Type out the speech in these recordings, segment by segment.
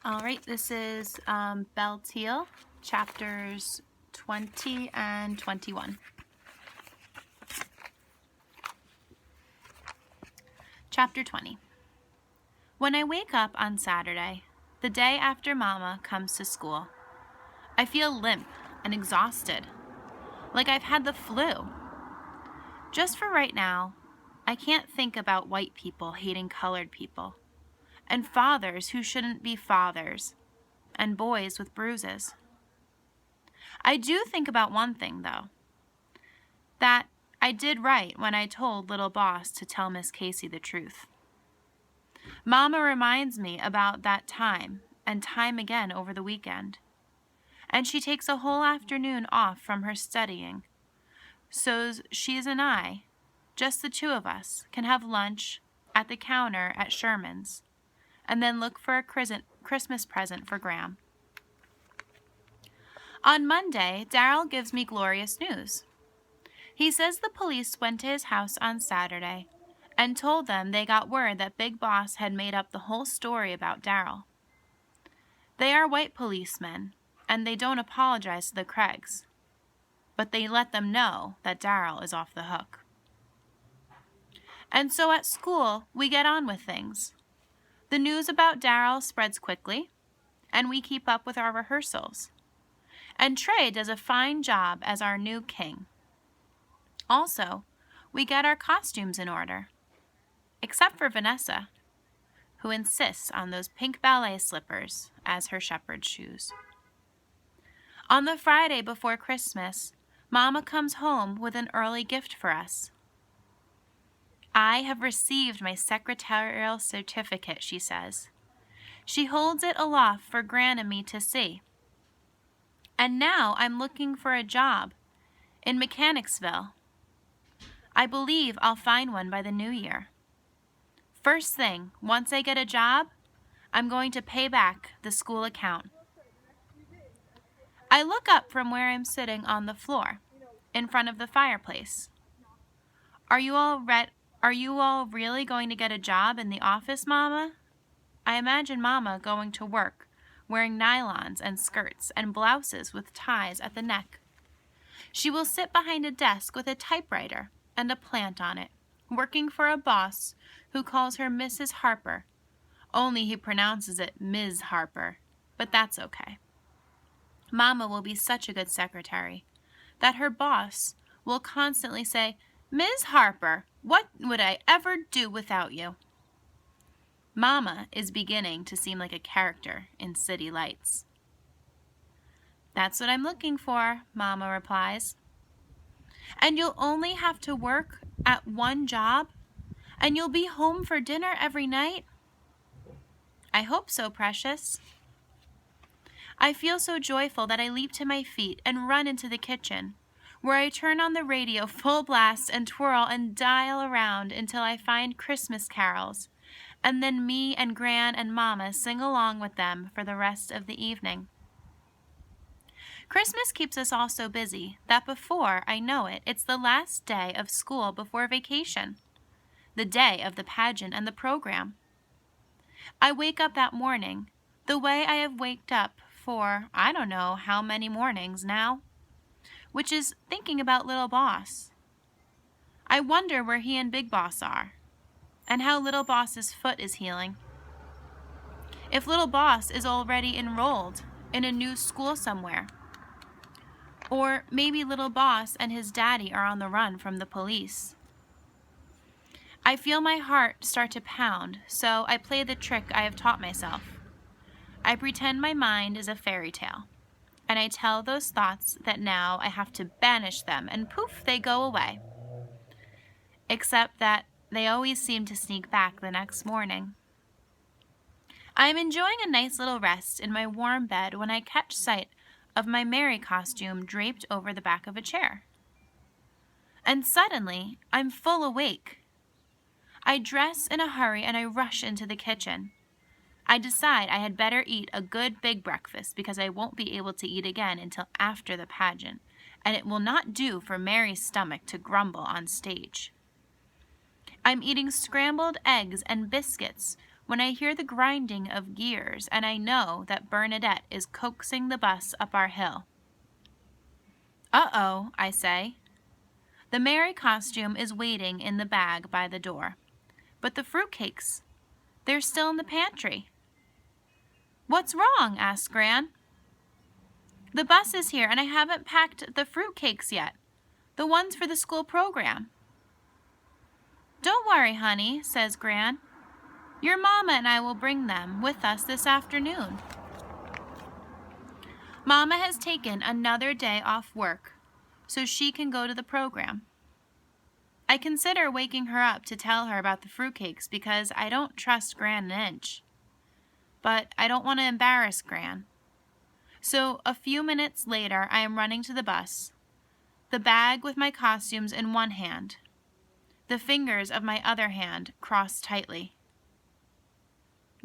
All right, this is Belle Teal, chapters 20 and 21. Chapter 20. When I wake up on Saturday, the day after Mama comes to school, I feel limp and exhausted, like I've had the flu. Just for right now, I can't think about white people hating colored people, and fathers who shouldn't be fathers, and boys with bruises. I do think about one thing, though, that I did right when I told little boss to tell Miss Casey the truth. Mama reminds me about that time and time again over the weekend, and she takes a whole afternoon off from her studying, so she and I, just the two of us, can have lunch at the counter at Sherman's, and then look for a Christmas present for Graham. On Monday, Darryl gives me glorious news. He says the police went to his house on Saturday and told them they got word that Big Boss had made up the whole story about Darryl. They are white policemen, and they don't apologize to the Craigs, but they let them know that Darryl is off the hook. And so at school, we get on with things. The news about Darryl spreads quickly, and we keep up with our rehearsals. And Trey does a fine job as our new king. Also, we get our costumes in order, except for Vanessa, who insists on those pink ballet slippers as her shepherd's shoes. On the Friday before Christmas, Mama comes home with an early gift for us. I have received my secretarial certificate, she says. She holds it aloft for Gran and me to see. And now I'm looking for a job in Mechanicsville. I believe I'll find one by the new year. First thing, once I get a job, I'm going to pay back the school account. I look up from where I'm sitting on the floor, in front of the fireplace. Are you all really going to get a job in the office, Mama? I imagine Mama going to work, wearing nylons and skirts and blouses with ties at the neck. She will sit behind a desk with a typewriter and a plant on it, working for a boss who calls her Mrs. Harper, only he pronounces it Ms. Harper, but that's okay. Mama will be such a good secretary that her boss will constantly say, Ms. Harper, what would I ever do without you? Mama is beginning to seem like a character in City Lights. That's what I'm looking for, Mama replies. And you'll only have to work at one job? And you'll be home for dinner every night? I hope so, precious. I feel so joyful that I leap to my feet and run into the kitchen, where I turn on the radio full blast and twirl and dial around until I find Christmas carols, and then me and Gran and Mama sing along with them for the rest of the evening. Christmas keeps us all so busy that before I know it, it's the last day of school before vacation, the day of the pageant and the program. I wake up that morning the way I have waked up for I don't know how many mornings now, which is thinking about Little Boss. I wonder where he and Big Boss are, and how Little Boss's foot is healing. If Little Boss is already enrolled in a new school somewhere, or maybe Little Boss and his daddy are on the run from the police. I feel my heart start to pound, so I play the trick I have taught myself. I pretend my mind is a fairy tale, and I tell those thoughts that now I have to banish them, and poof, they go away. Except that they always seem to sneak back the next morning. I am enjoying a nice little rest in my warm bed when I catch sight of my Mary costume draped over the back of a chair. And suddenly, I'm full awake. I dress in a hurry and I rush into the kitchen. I decide I had better eat a good big breakfast because I won't be able to eat again until after the pageant, and it will not do for Mary's stomach to grumble on stage. I'm eating scrambled eggs and biscuits when I hear the grinding of gears and I know that Bernadette is coaxing the bus up our hill. "Uh-oh," I say. The Mary costume is waiting in the bag by the door. But the fruitcakes, they're still in the pantry. "What's wrong?" asks Gran. "The bus is here and I haven't packed the fruitcakes yet. The ones for the school program." "Don't worry, honey," says Gran. "Your mama and I will bring them with us this afternoon." Mama has taken another day off work so she can go to the program. I consider waking her up to tell her about the fruitcakes because I don't trust Gran an inch. But I don't want to embarrass Gran. So a few minutes later, I am running to the bus, the bag with my costumes in one hand, the fingers of my other hand crossed tightly.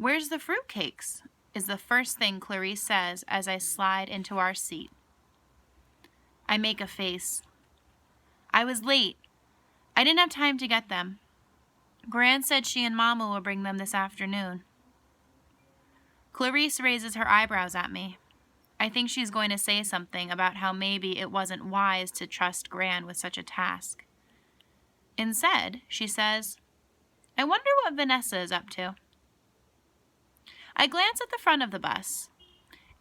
"Where's the fruitcakes?" is the first thing Clarice says as I slide into our seat. I make a face. I was late. I didn't have time to get them. Gran said she and Mama will bring them this afternoon. Clarice raises her eyebrows at me. I think she's going to say something about how maybe it wasn't wise to trust Gran with such a task. Instead, she says, "I wonder what Vanessa is up to." I glance at the front of the bus.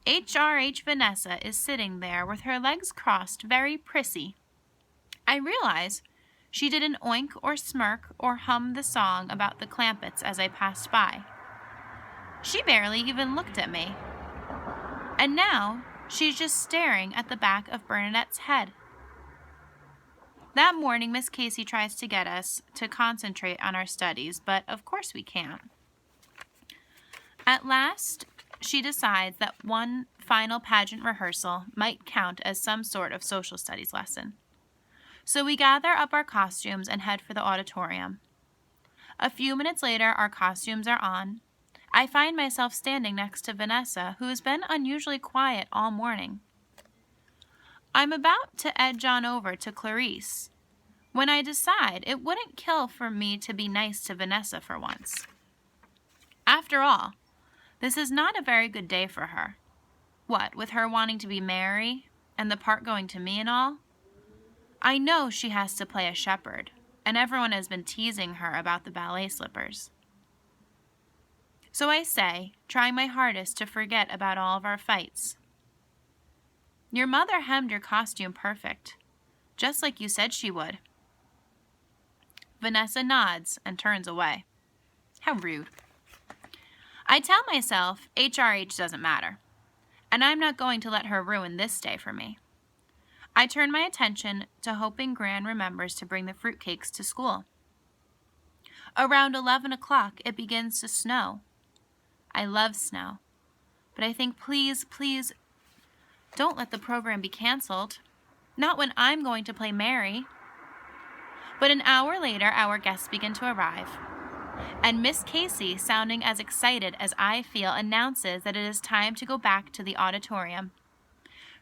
HRH Vanessa is sitting there with her legs crossed, very prissy. I realize she didn't oink or smirk or hum the song about the Clampetts as I passed by. She barely even looked at me. And now she's just staring at the back of Bernadette's head. That morning, Miss Casey tries to get us to concentrate on our studies, but of course we can't. At last, she decides that one final pageant rehearsal might count as some sort of social studies lesson. So we gather up our costumes and head for the auditorium. A few minutes later, our costumes are on. I find myself standing next to Vanessa, who has been unusually quiet all morning. I'm about to edge on over to Clarice when I decide it wouldn't kill for me to be nice to Vanessa for once. After all, this is not a very good day for her. What, with her wanting to be Mary and the part going to me and all? I know she has to play a shepherd, and everyone has been teasing her about the ballet slippers. So I say, trying my hardest to forget about all of our fights, "Your mother hemmed your costume perfect, just like you said she would." Vanessa nods and turns away. How rude. I tell myself HRH doesn't matter, and I'm not going to let her ruin this day for me. I turn my attention to hoping Gran remembers to bring the fruitcakes to school. Around 11 o'clock, it begins to snow. I love snow, but I think please, please, don't let the program be canceled. Not when I'm going to play Mary. But an hour later, our guests begin to arrive. And Miss Casey, sounding as excited as I feel, announces that it is time to go back to the auditorium.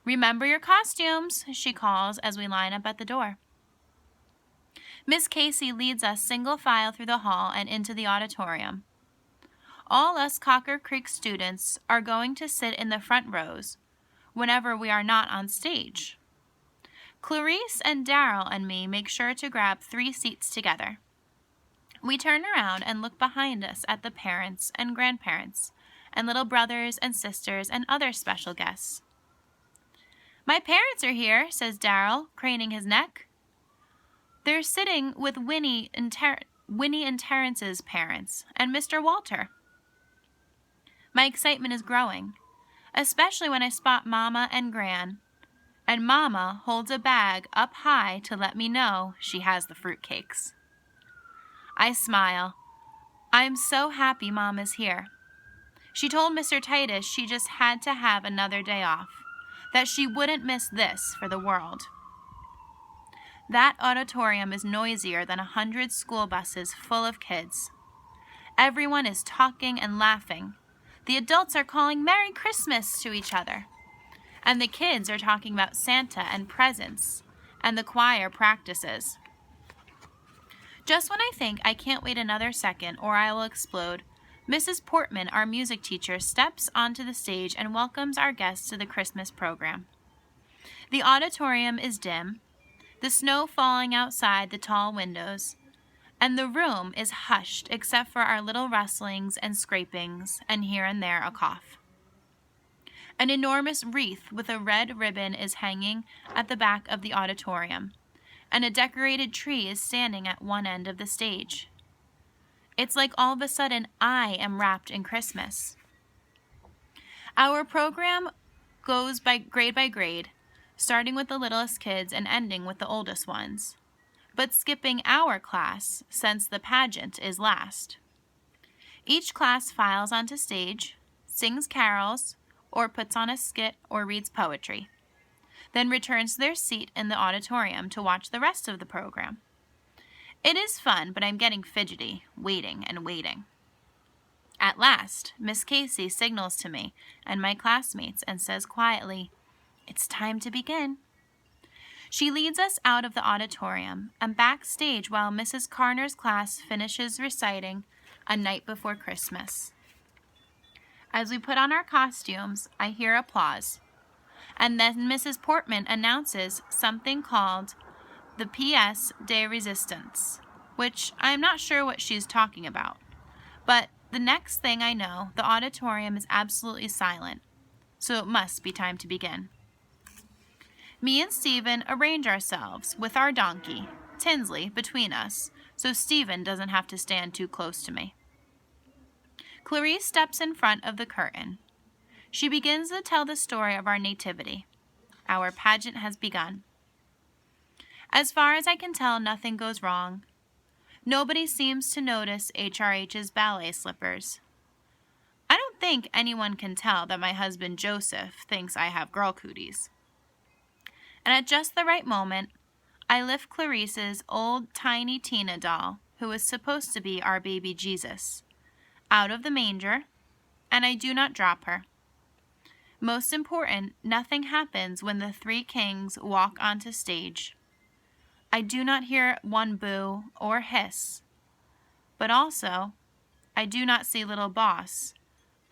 "Remember your costumes," she calls as we line up at the door. Miss Casey leads us single file through the hall and into the auditorium. All us Cocker Creek students are going to sit in the front rows whenever we are not on stage. Clarice and Daryl and me make sure to grab 3 seats together. We turn around and look behind us at the parents and grandparents and little brothers and sisters and other special guests. "My parents are here," says Daryl, craning his neck. They're sitting with Winnie and Terrence's parents and Mr. Walter. My excitement is growing, especially when I spot Mama and Gran, and Mama holds a bag up high to let me know she has the fruitcakes. I smile. I'm so happy Mama's here. She told Mr. Titus she just had to have another day off, that she wouldn't miss this for the world. That auditorium is noisier than 100 school buses full of kids. Everyone is talking and laughing. The adults are calling Merry Christmas to each other. And the kids are talking about Santa and presents, and the choir practices. Just when I think I can't wait another second or I will explode, Mrs. Portman, our music teacher, steps onto the stage and welcomes our guests to the Christmas program. The auditorium is dim, the snow falling outside the tall windows, and the room is hushed except for our little rustlings and scrapings, and here and there a cough. An enormous wreath with a red ribbon is hanging at the back of the auditorium, and a decorated tree is standing at one end of the stage. It's like all of a sudden I am wrapped in Christmas. Our program goes by grade, starting with the littlest kids and ending with the oldest ones, but skipping our class since the pageant is last. Each class files onto stage, sings carols, or puts on a skit or reads poetry, then returns to their seat in the auditorium to watch the rest of the program. It is fun, but I'm getting fidgety, waiting and waiting. At last, Miss Casey signals to me and my classmates and says quietly, "It's time to begin." She leads us out of the auditorium and backstage while Mrs. Carner's class finishes reciting A Night Before Christmas. As we put on our costumes, I hear applause, and then Mrs. Portman announces something called the pièce de résistance, which I'm not sure what she's talking about. But the next thing I know, the auditorium is absolutely silent, so it must be time to begin. Me and Stephen arrange ourselves with our donkey, Tinsley, between us, so Stephen doesn't have to stand too close to me. Clarice steps in front of the curtain. She begins to tell the story of our nativity. Our pageant has begun. As far as I can tell, nothing goes wrong. Nobody seems to notice HRH's ballet slippers. I don't think anyone can tell that my husband Joseph thinks I have girl cooties. And at just the right moment, I lift Clarice's old tiny Tina doll, who is supposed to be our baby Jesus, out of the manger, and I do not drop her. Most important, nothing happens when the three kings walk onto stage. I do not hear one boo or hiss, but also I do not see Little Boss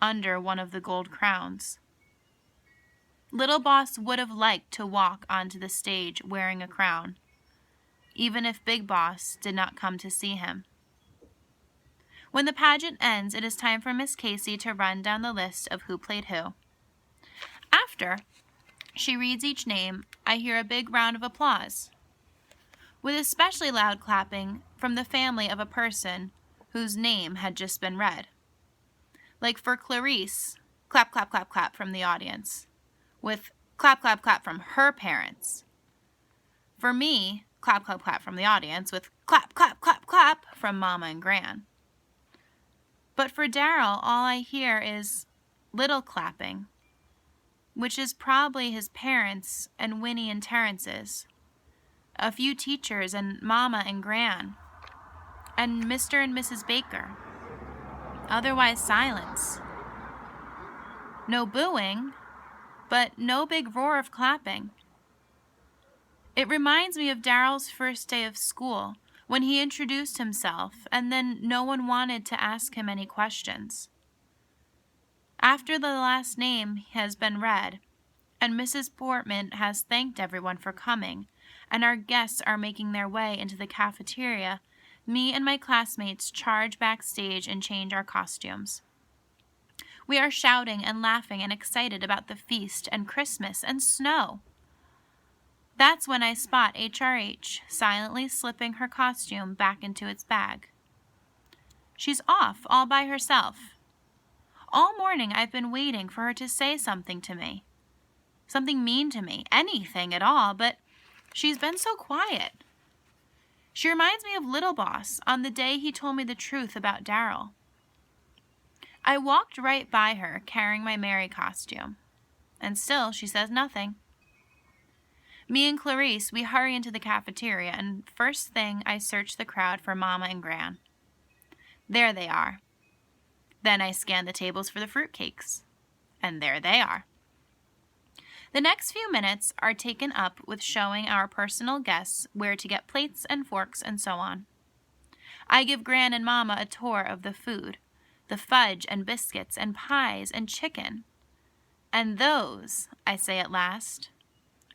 under one of the gold crowns. Little Boss would have liked to walk onto the stage wearing a crown, even if Big Boss did not come to see him. When the pageant ends, it is time for Miss Casey to run down the list of who played who. After she reads each name, I hear a big round of applause, with especially loud clapping from the family of a person whose name had just been read. Like for Clarice, clap, clap, clap, clap from the audience, with clap, clap, clap from her parents. For me, clap, clap, clap from the audience, with clap, clap, clap, clap from Mama and Gran. But for Daryl, all I hear is little clapping, which is probably his parents and Winnie and Terrence's, a few teachers and Mama and Gran, and Mr. and Mrs. Baker. Otherwise silence. No booing, but no big roar of clapping. It reminds me of Daryl's first day of school, when he introduced himself, and then no one wanted to ask him any questions. After the last name has been read, and Mrs. Portman has thanked everyone for coming, and our guests are making their way into the cafeteria, me and my classmates charge backstage and change our costumes. We are shouting and laughing and excited about the feast and Christmas and snow. That's when I spot HRH silently slipping her costume back into its bag. She's off all by herself. All morning I've been waiting for her to say something to me. Something mean to me, anything at all, but she's been so quiet. She reminds me of Little Boss on the day he told me the truth about Daryl. I walked right by her carrying my Mary costume, and still she says nothing. Me and Clarice, we hurry into the cafeteria, and first thing I search the crowd for Mama and Gran. There they are. Then I scan the tables for the fruitcakes, and there they are. The next few minutes are taken up with showing our personal guests where to get plates and forks and so on. I give Gran and Mama a tour of the food, the fudge and biscuits and pies and chicken. And those, I say at last,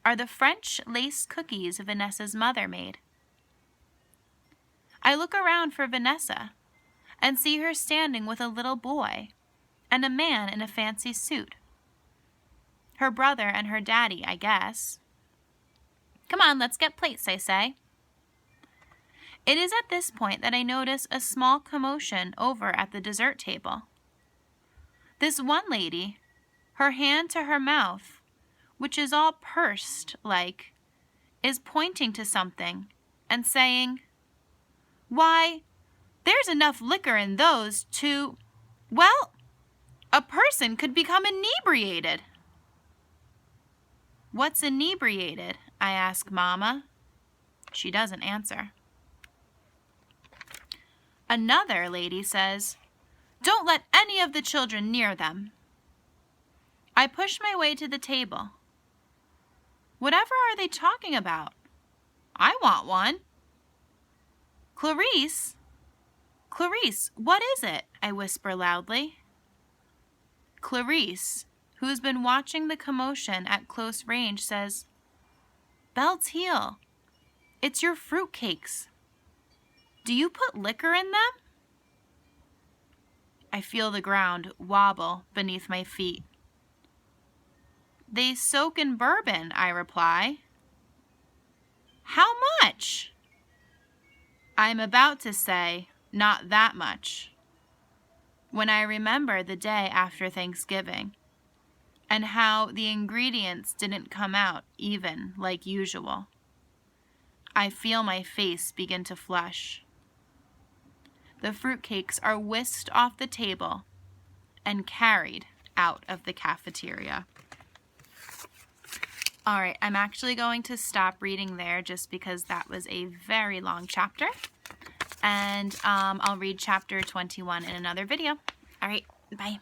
are the French lace cookies Vanessa's mother made. I look around for Vanessa and see her standing with a little boy and a man in a fancy suit. Her brother and her daddy, I guess. Come on, let's get plates, I say. It is at this point that I notice a small commotion over at the dessert table. This one lady, her hand to her mouth, which is all pursed like, is pointing to something and saying, "Why, there's enough liquor in those to, well, a person could become inebriated." "What's inebriated?" I ask Mama. She doesn't answer. Another lady says, "Don't let any of the children near them." I push my way to the table. Whatever are they talking about? I want one. Clarice, what is it?" I whisper loudly. Clarice, who's been watching the commotion at close range, says, "Belle Teal, it's your fruitcakes. Do you put liquor in them?" I feel the ground wobble beneath my feet. "They soak in bourbon," I reply. "How much?" I'm about to say, "Not that much," when I remember the day after Thanksgiving and how the ingredients didn't come out even like usual. I feel my face begin to flush. The fruitcakes are whisked off the table and carried out of the cafeteria. All right, I'm actually going to stop reading there just because that was a very long chapter. And I'll read chapter 21 in another video. All right, bye.